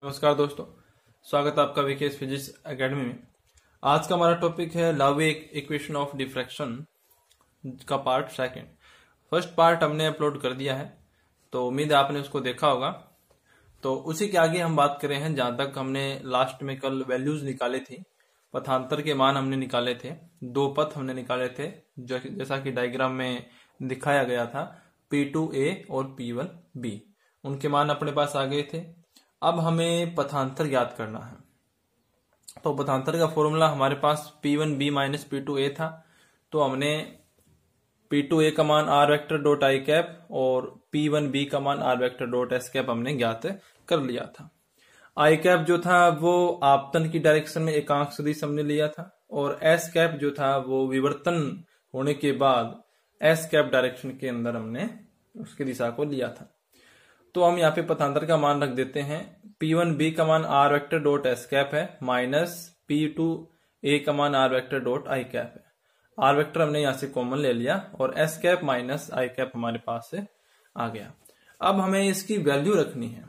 नमस्कार दोस्तों, स्वागत है आपका विकेश फिजिक्स एकेडमी में। आज का हमारा टॉपिक है लावे इक्वेशन ऑफ डिफ्रैक्शन का पार्ट सेकंड। फर्स्ट पार्ट हमने अपलोड कर दिया है, तो उम्मीद है आपने उसको देखा होगा। तो उसी के आगे हम बात करें हैं जहां तक हमने लास्ट में कल वैल्यूज निकाले थी, पथांतर के मान हमने निकाले थे, दो पथ हमने निकाले थे जैसा कि डायग्राम में दिखाया गया था, P2A और P1B। उनके मान अपने पास आ गए थे। अब हमें पथांतर ज्ञात करना है। तो पथांतर का फॉर्मूला हमारे पास P1B माइनस P2A था। तो हमने P2A का मान r vector dot I cap और P1B का मान r vector dot S cap हमने ज्ञात कर लिया था। आई कैप जो था वो आपतन की डायरेक्शन में एकांक सदिश हमने लिया था, और एस कैप जो था वो विवर्तन होने के बाद एस कैप डायरेक्शन के अंदर हमने उसकी दिशा को लिया था। तो हम यहाँ पे पथांतर का मान रख देते हैं। P1B का मान r vector dot S cap है माइनस P2A का मान r vector dot I cap है। r वेक्टर हमने यहाँ से कॉमन ले लिया और एस कैप माइनस आई कैप हमारे पास से आ गया। अब हमें इसकी वैल्यू रखनी है।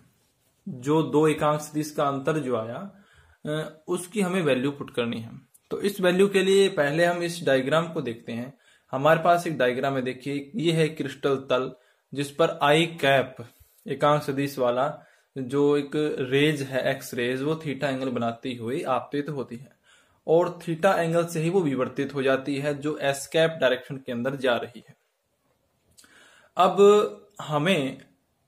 जो दो एकांक सदिश का अंतर जो आया उसकी हमें वैल्यू पुट करनी है। तो इस वैल्यू के लिए पहले हम इस डायग्राम को देखते हैं। हमारे पास एक डायग्राम है, देखिए ये है क्रिस्टल तल जिस पर आई कैप एकांक सदिश वाला जो एक रेज है एक्स रेज वो थीटा एंगल बनाती हुई आपतित होती है, और थीटा एंगल से ही वो विवर्तित हो जाती है जो एस कैप डायरेक्शन के अंदर जा रही है। अब हमें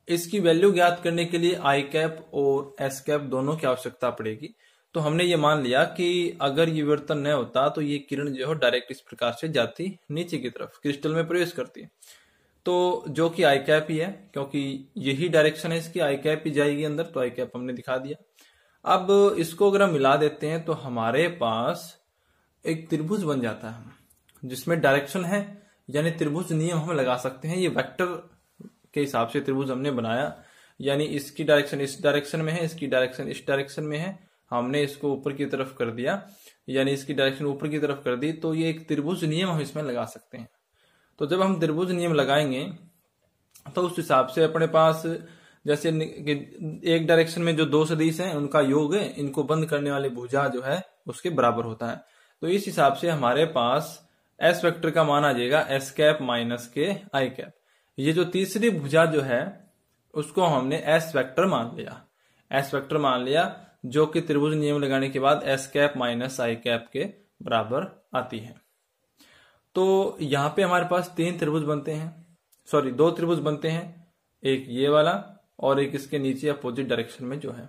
इसकी वैल्यू ज्ञात करने के लिए आई कैप और एस कैप दोनों की आवश्यकता पड़ेगी। तो हमने ये मान लिया कि अगर ये विवर्तन न होता तो ये किरण जो है डायरेक्ट इस प्रकार से जाती नीचे की तरफ क्रिस्टल में प्रवेश करती है। तो जो कि आई कैप ही है, क्योंकि यही डायरेक्शन है इसकी, आई कैप ही जाएगी अंदर, तो आई कैप हमने दिखा दिया। अब इसको अगर हम मिला देते हैं तो हमारे पास एक त्रिभुज बन जाता है जिसमें डायरेक्शन है, यानी त्रिभुज नियम हम लगा सकते हैं। ये वेक्टर के हिसाब से त्रिभुज हमने बनाया, यानी इसकी डायरेक्शन इस डायरेक्शन में है, इसकी डायरेक्शन इस डायरेक्शन में है, हमने इसको ऊपर की तरफ कर दिया, यानी इसकी डायरेक्शन ऊपर की तरफ कर दी। तो ये एक त्रिभुज नियम हम इसमें लगा सकते हैं। तो जब हम त्रिभुज नियम लगाएंगे तो उस हिसाब से अपने पास जैसे एक डायरेक्शन में जो दो सदिश हैं उनका योग है, इनको बंद करने वाली भुजा जो है उसके बराबर होता है। तो इस हिसाब से हमारे पास एस वेक्टर का मान आ जाएगा एस कैप माइनस के आई कैप। ये जो तीसरी भुजा जो है उसको हमने एस वेक्टर मान लिया, एस वेक्टर मान लिया, जो कि त्रिभुज नियम लगाने के बाद एस कैप माइनस आई कैप के बराबर आती है। तो यहाँ पे हमारे पास तीन त्रिभुज बनते हैं, सॉरी दो त्रिभुज बनते हैं, एक ये वाला और एक इसके नीचे अपोजिट डायरेक्शन में जो है।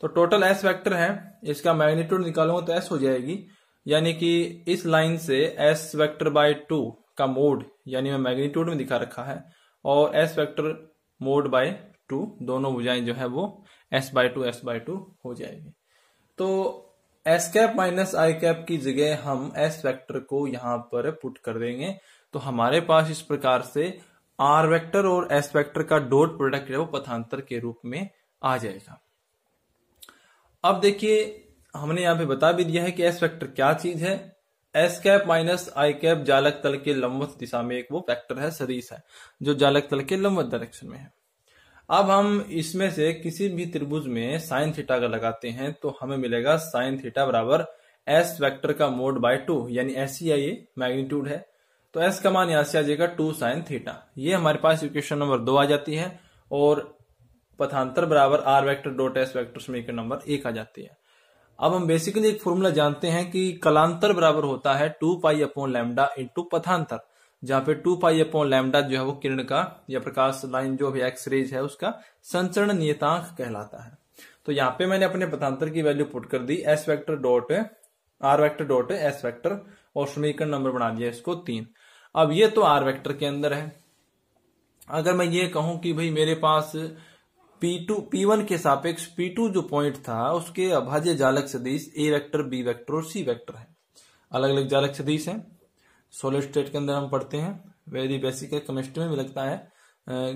तो टोटल एस वेक्टर है, इसका मैग्नीट्यूड निकालूंगा तो एस हो जाएगी, यानी कि इस लाइन से एस वेक्टर बाय 2 का मोड, यानी मैं मैग्नीट्यूड में दिखा रखा है, और एस वेक्टर मोड बाय 2 दोनों भुजाएं जो है वो एस बाय 2 हो जाएगी। तो एस कैप माइनस आई कैप की जगह हम एस वेक्टर को यहां पर पुट कर देंगे। तो हमारे पास इस प्रकार से आर वेक्टर और एस वेक्टर का डॉट प्रोडक्ट है वो पथांतर के रूप में आ जाएगा। अब देखिए हमने यहां पे बता भी दिया है कि एस वेक्टर क्या चीज है। एस कैप माइनस आई कैप जालक तल के लंबवत दिशा में एक वो वेक्टर है, सदिश है, जो जालक तल के लंबवत डायरेक्शन में है। अब हम इसमें से किसी भी त्रिभुज में साइन थीटा का लगाते हैं तो हमें मिलेगा साइन थीटा बराबर एस वेक्टर का मोड बाय 2, यानी एस ही ये मैग्नीट्यूड है। तो एस का मान यहां से आ जाएगा 2 साइन थीटा। ये हमारे पास इक्वेशन नंबर 2 आ जाती है, और पथांतर बराबर R vector dot S vector समीकरण नंबर 1 आ जाती है। अब हम बेसिकली एक फॉर्मूला जानते हैं कि कलांतर बराबर होता है 2 पाई अपॉन लैम्डा इंटू पथांतर, जहां पे 2 पाई अपॉन लैम्डा जो है वो किरण का या प्रकाश लाइन जो भी एक्स रेज है उसका संचरण नियतांक कहलाता है। तो यहाँ पे मैंने अपने पथांतर की वैल्यू पुट कर दी, s vector dot r vector dot S vector, और समीकरण नंबर बना दिया इसको 3। अब ये तो आर वेक्टर के अंदर है। अगर मैं ये कहूं कि भाई मेरे पास P1 के सापेक्ष P2 जो पॉइंट था उसके अभाज्य जालक सदिश ए वेक्टर बी वेक्टर और सी वेक्टर है, अलग अलग जालक सदिश है। सॉलिड स्टेट के अंदर हम पढ़ते हैं, वेरी बेसिक है, केमिस्ट्री में भी लगता है,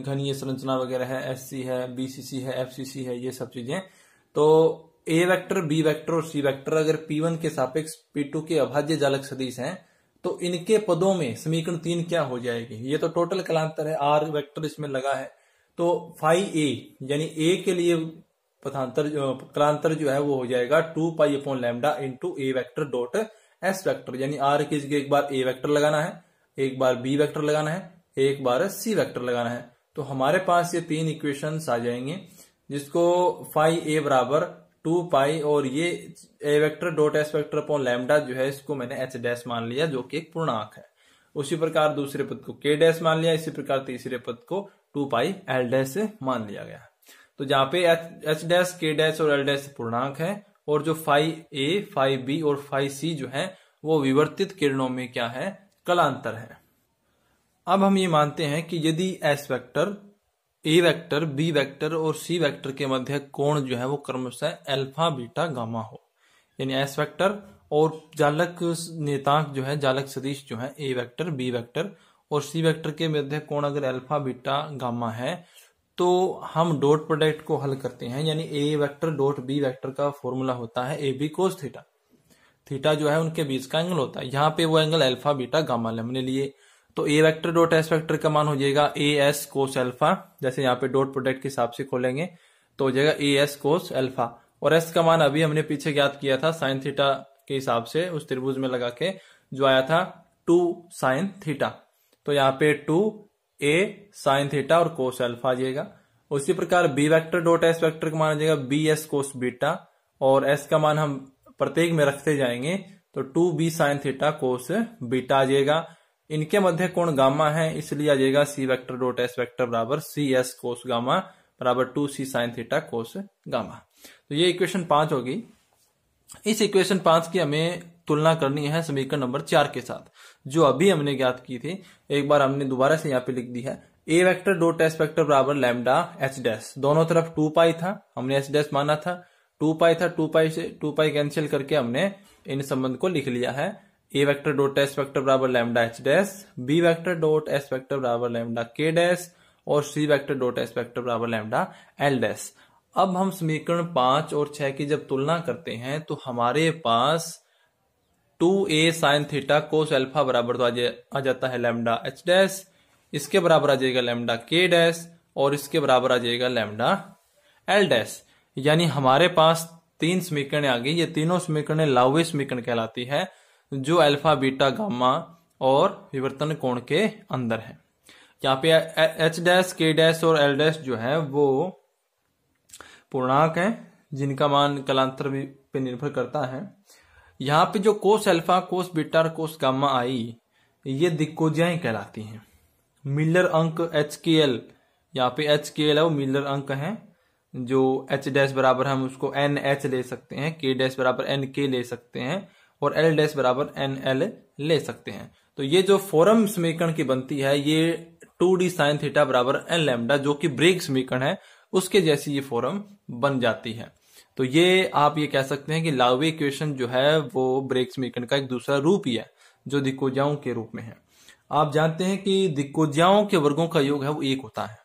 घनीय संरचना वगैरह है, एससी है, बीसीसी है, एफसीसी है, ये सब चीजें। तो ए वेक्टर बी वेक्टर और सी वेक्टर अगर P1 के सापेक्ष P2 के अभाज्य जालक सदिश हैं तो इनके पदों में समीकरण 3 क्या हो जाएगी। ये तो टोटल कलांतर है, आर वेक्टर इसमें लगा है, तो फाई ए यानी ए के लिए पथांतर कलांतर जो है वो हो जाएगा 2 पाई अपॉन लैम्डा इंटू ए वेक्टर डॉट एस वेक्टर, यानी आर की जगह एक बार ए वेक्टर लगाना है, एक बार बी वेक्टर लगाना है, एक बार सी वेक्टर लगाना है। तो हमारे पास ये 3 इक्वेशंस आ जाएंगे, जिसको फाई ए बराबर 2 पाई और ये a vector dot S vector upon lambda जो है इसको मैंने एच डैश मान लिया जो कि एक पूर्णांक है। उसी प्रकार दूसरे पद को के डैश मान लिया, इसी प्रकार तीसरे पद को 2 पाई एल डैश मान लिया गया। तो जहां पे एच डैश के डैश और एल डैश पूर्णांक है और जो फाई ए फाई बी और फाई सी जो है वो विवर्तित किरणों में क्या है, कलांतर है। अब हम ये मानते हैं कि यदि एस वेक्टर, ए वेक्टर, बी वेक्टर और सी वेक्टर के मध्य कोण जो है वो क्रमशः अल्फा बीटा गामा हो, यानी एस वेक्टर और जालक नियतांक जो है, जालक सदिश जो है ए वेक्टर, बी वेक्टर और सी वेक्टर के मध्य कोण अगर अल्फा बीटा गामा है तो हम डॉट प्रोडक्ट को हल करते हैं, यानी A vector dot B vector का फॉर्मूला होता है A B cos theta. Theta जो है उनके बीच का एंगल होता है, यहाँ पे वो एंगल अल्फा बीटा गामा हमने लिए। तो ए वेक्टर डॉट एस वेक्टर का मान हो जाएगा ए एस कोस अल्फा, जैसे यहाँ पे डॉट प्रोडक्ट के हिसाब से खोलेंगे तो हो जाएगा ए एस कोस अल्फा, और एस का मान अभी हमने पीछे ज्ञात किया था साइन थीटा के हिसाब से उस त्रिभुज में लगा के, जो आया था 2 साइन थीटा। तो यहाँ पे 2 ए साइन थीटा और कोस अल्फा आ जाएगा। उसी प्रकार b vector dot S vector का मान आ जाएगा बी एस कोस बीटा, और एस का मान हम प्रत्येक में रखते जाएंगे तो 2 b sine theta cos beta आ जाएगा। इनके मध्य कोण गामा है, इसलिए आ जाएगा c vector dot S vector बराबर सी एस कोस गामा बराबर 2 c sine theta cos gamma. तो ये इक्वेशन 5 होगी। इस इक्वेशन 5 की हमें तुलना करनी है समीकरण नंबर 4 के साथ, जो अभी हमने ज्ञात की थी। एक बार हमने दोबारा से यहाँ पे लिख दी है, A vector dot S vector बराबर लैम्डा एच डैश, दोनों तरफ 2 पाई था, हमने एच डैश माना था, 2 पाई था, 2 पाई से 2 पाई कैंसिल करके हमने इन संबंध को लिख लिया है। A vector dot S vector बराबर lambda H dash, B vector dot S vector बराबर लैम्डा के डैश और C vector dot S vector बराबर लैम्डा एल डैश। अब हम समीकरण 5 और 6 की जब तुलना करते हैं तो हमारे पास 2a sign theta cos alpha बराबर तो आ जाता है लैम्डा एच डैश, इसके बराबर आ जाएगा लैम्डा के डैश और इसके बराबर आ जाएगा लैम्डा एल डैश। यानी हमारे पास 3 समीकरण आ गई। ये तीनों समीकरण लाउवे समीकरण कहलाती है, जो अल्फा बीटा गामा और विवर्तन कोण के अंदर है। यहाँ पे एच डैश के डैश और एल डैश जो है वो पूर्णांक है, जिनका मान कलांतर पे निर्भर करता है। यहाँ पे जो कोस अल्फा कोस बीटा और कोस गामा आई, ये दिक्कोज्याएं कहलाती हैं। मिलर अंक एच के एल, यहाँ पे एच के एल है वो मिलर अंक है, जो एच डैश बराबर हम उसको एन एच ले सकते हैं, के डैश बराबर एन के ले सकते हैं और एल डैश बराबर एन एल ले सकते हैं। तो ये जो फॉर्म समीकरण की बनती है ये 2d साइन थीटा बराबर एन लैम्डा, जो कि ब्रेग समीकरण है, उसके जैसी ये फॉर्म बन जाती है। तो ये आप ये कह सकते हैं कि लाउवे इक्वेशन जो है वो ब्रेग समीकरण का एक दूसरा रूप ही है, जो दिक्कोज्याओं के रूप में है। आप जानते हैं कि दिक्कोज्याओं के वर्गों का योग है वो 1 होता है।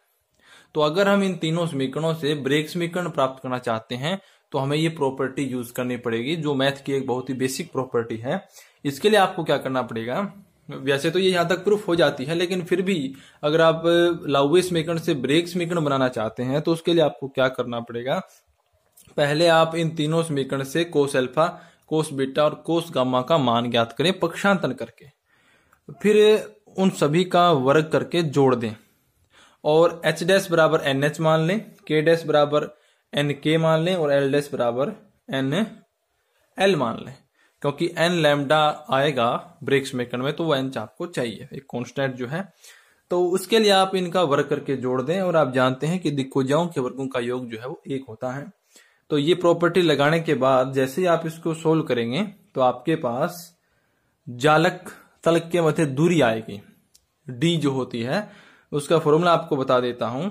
तो अगर हम इन तीनों समीकरणों से ब्रेग समीकरण प्राप्त करना चाहते हैं तो हमें ये प्रॉपर्टी यूज करनी पड़ेगी, जो मैथ की एक बहुत ही बेसिक प्रॉपर्टी है। इसके लिए आपको क्या करना पड़ेगा, वैसे तो ये यहां तक प्रूफ हो जाती है, लेकिन फिर भी अगर आप लाउवे समीकरण से ब्रेग समीकरण बनाना चाहते हैं तो उसके लिए आपको क्या करना पड़ेगा, पहले आप इन तीनों समीकरण से कोस अल्फा कोस बीटा और कोस गामा का मान ज्ञात करें पक्षांतन करके, फिर उन सभी का वर्ग करके जोड़ दें और एच डैश बराबर एन एच मान लें, के डैश बराबर एन के मान लें और एल डैश बराबर एन एल मान लें। क्योंकि एन लैम्डा आएगा ब्रेग समीकरण में तो वो एन आपको चाहिए, एक कांस्टेंट जो है। तो उसके लिए आप इनका वर्ग करके जोड़ दें और आप जानते हैं कि दिक्कोज्याओं के वर्गों का योग जो है वो 1 होता है। तो ये प्रॉपर्टी लगाने के बाद जैसे ही आप इसको सोल्व करेंगे तो आपके पास जालक तलक के मध्य दूरी आएगी, डी जो होती है। उसका फॉर्मूला आपको बता देता हूं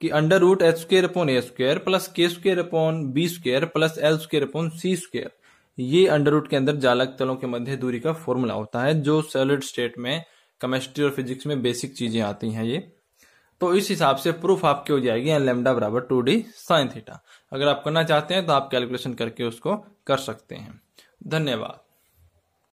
कि under root h square upon a square plus k square upon b square plus l square upon c square, ये अंडर रूट के अंदर जालक तलों के मध्य दूरी का फॉर्मूला होता है, जो सॉलिड स्टेट में केमिस्ट्री और फिजिक्स में बेसिक चीजें आती हैं ये। तो इस हिसाब से प्रूफ आपकी हो जाएगी एन लैम्डा बराबर 2d साइन थीटा। अगर आप करना चाहते हैं तो आप कैलकुलेशन करके उसको कर सकते हैं। धन्यवाद।